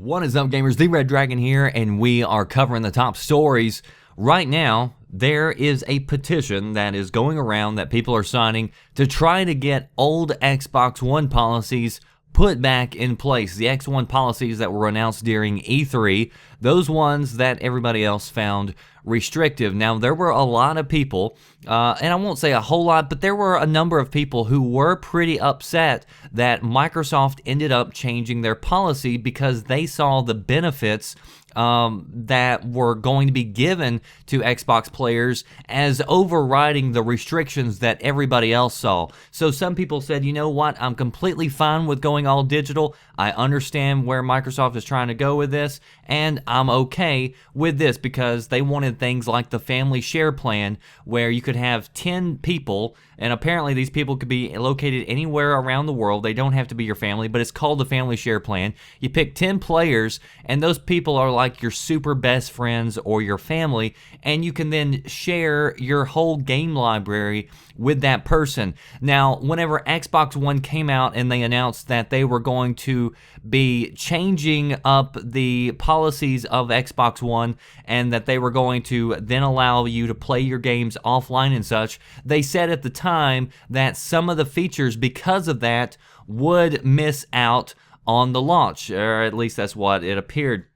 What is up, gamers? The Red Dragon here, and we are covering the top stories. Right now, there is a petition that is going around that people are signing to try to get old Xbox One policies put back in place. The X1 policies that were announced during E3, those ones that everybody else found restrictive. Now, there were a lot of people, and I won't say a whole lot, but there were a number of people who were pretty upset that Microsoft ended up changing their policy because they saw the benefits that were going to be given to Xbox players as overriding the restrictions that everybody else saw. So some people said, you know what, I'm completely fine with going all digital. I understand where Microsoft is trying to go with this, and I'm okay with this because they wanted things like the family share plan where you could have 10 people, and apparently these people could be located anywhere around the world. They don't have to be your family, but it's called the family share plan. You pick 10 players, and those people are like your super best friends or your family, and you can then share your whole game library with that person. Now, whenever Xbox One came out and they announced that they were going to be changing up the policies of Xbox One and that they were going to then allow you to play your games offline and such, they said at the time that some of the features because of that would miss out on the launch, or at least that's what it appeared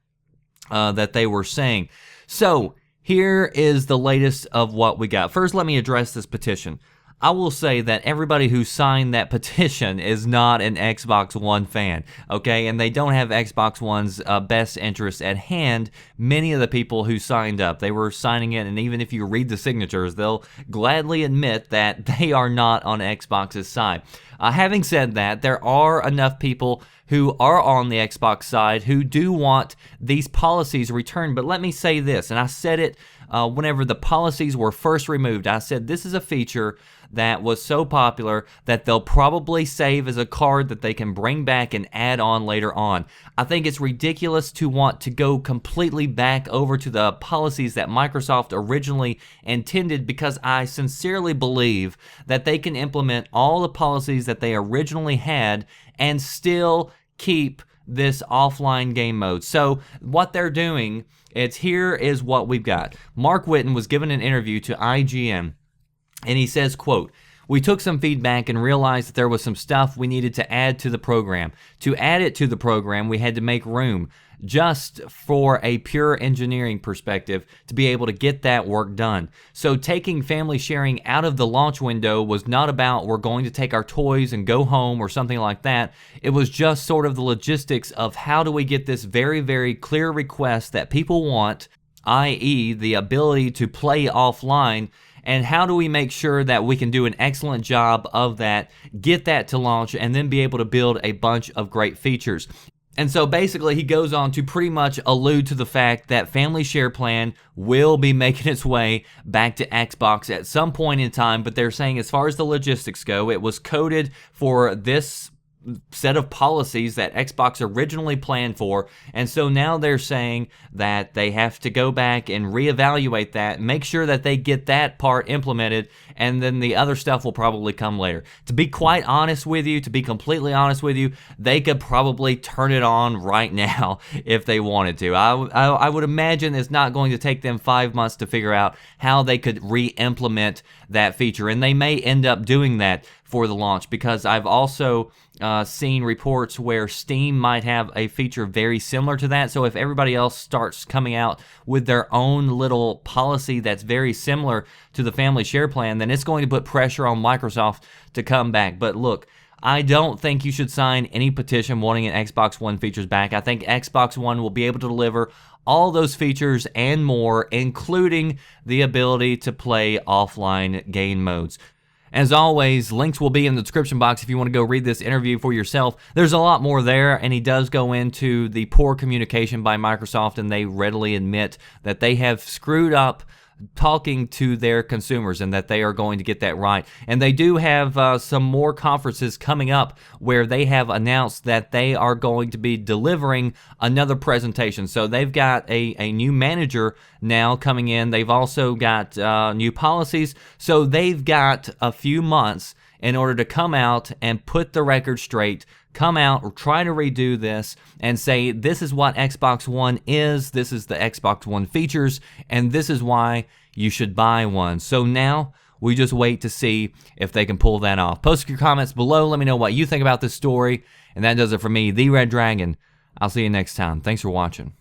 that they were saying. So here is the latest of what we got. First, let me address this petition. I will say that everybody who signed that petition is not an Xbox One fan, okay? And they don't have Xbox One's best interests at hand. Many of the people who signed up, they were signing it, and even if you read the signatures, they'll gladly admit that they are not on Xbox's side. Having said that, there are enough people who are on the Xbox side who do want these policies returned. But let me say this, and I said it whenever the policies were first removed. I said this is a feature that was so popular that they'll probably save as a card that they can bring back and add on later on. I think it's ridiculous to want to go completely back over to the policies that Microsoft originally intended, because I sincerely believe that they can implement all the policies that they originally had and still keep this offline game mode. So what they're doing, here is what we've got. Mark Whitten was given an interview to IGN, and he says, quote, "We took some feedback and realized that there was some stuff we needed to add to the program. To add it to the program, we had to make room just for a pure engineering perspective to be able to get that work done. So taking family sharing out of the launch window was not about we're going to take our toys and go home or something like that. It was just sort of the logistics of how do we get this very, very clear request that people want, i.e. the ability to play offline, and how do we make sure that we can do an excellent job of that, get that to launch, and then be able to build a bunch of great features." And so basically he goes on to pretty much allude to the fact that Family Share Plan will be making its way back to Xbox at some point in time, but they're saying as far as the logistics go, it was coded for this set of policies that Xbox originally planned for, and so now they're saying that they have to go back and reevaluate that, make sure that they get that part implemented, and then the other stuff will probably come later. To be quite honest with you, to be completely honest with you, they could probably turn it on right now if they wanted to. I would imagine it's not going to take them 5 months to figure out how they could re-implement that feature, and they may end up doing that for the launch, because I've also seen reports where Steam might have a feature very similar to that. So if everybody else starts coming out with their own little policy that's very similar to the family share plan, then it's going to put pressure on Microsoft to come back. But look, I don't think you should sign any petition wanting an Xbox One features back. I think Xbox One will be able to deliver all those features and more, including the ability to play offline game modes. As always, links will be in the description box if you want to go read this interview for yourself. There's a lot more there, and he does go into the poor communication by Microsoft, and they readily admit that they have screwed up talking to their consumers and that they are going to get that right. And they do have some more conferences coming up where they have announced that they are going to be delivering another presentation. So they've got a new manager now coming in. They've also got new policies. So they've got a few months in order to come out and put the record straight, come out or try to redo this and say, this is what Xbox One is, this is the Xbox One features, and this is why you should buy one. So now we just wait to see if they can pull that off. Post your comments below. Let me know what you think about this story. And that does it for me, The Red Dragon. I'll see you next time. Thanks for watching.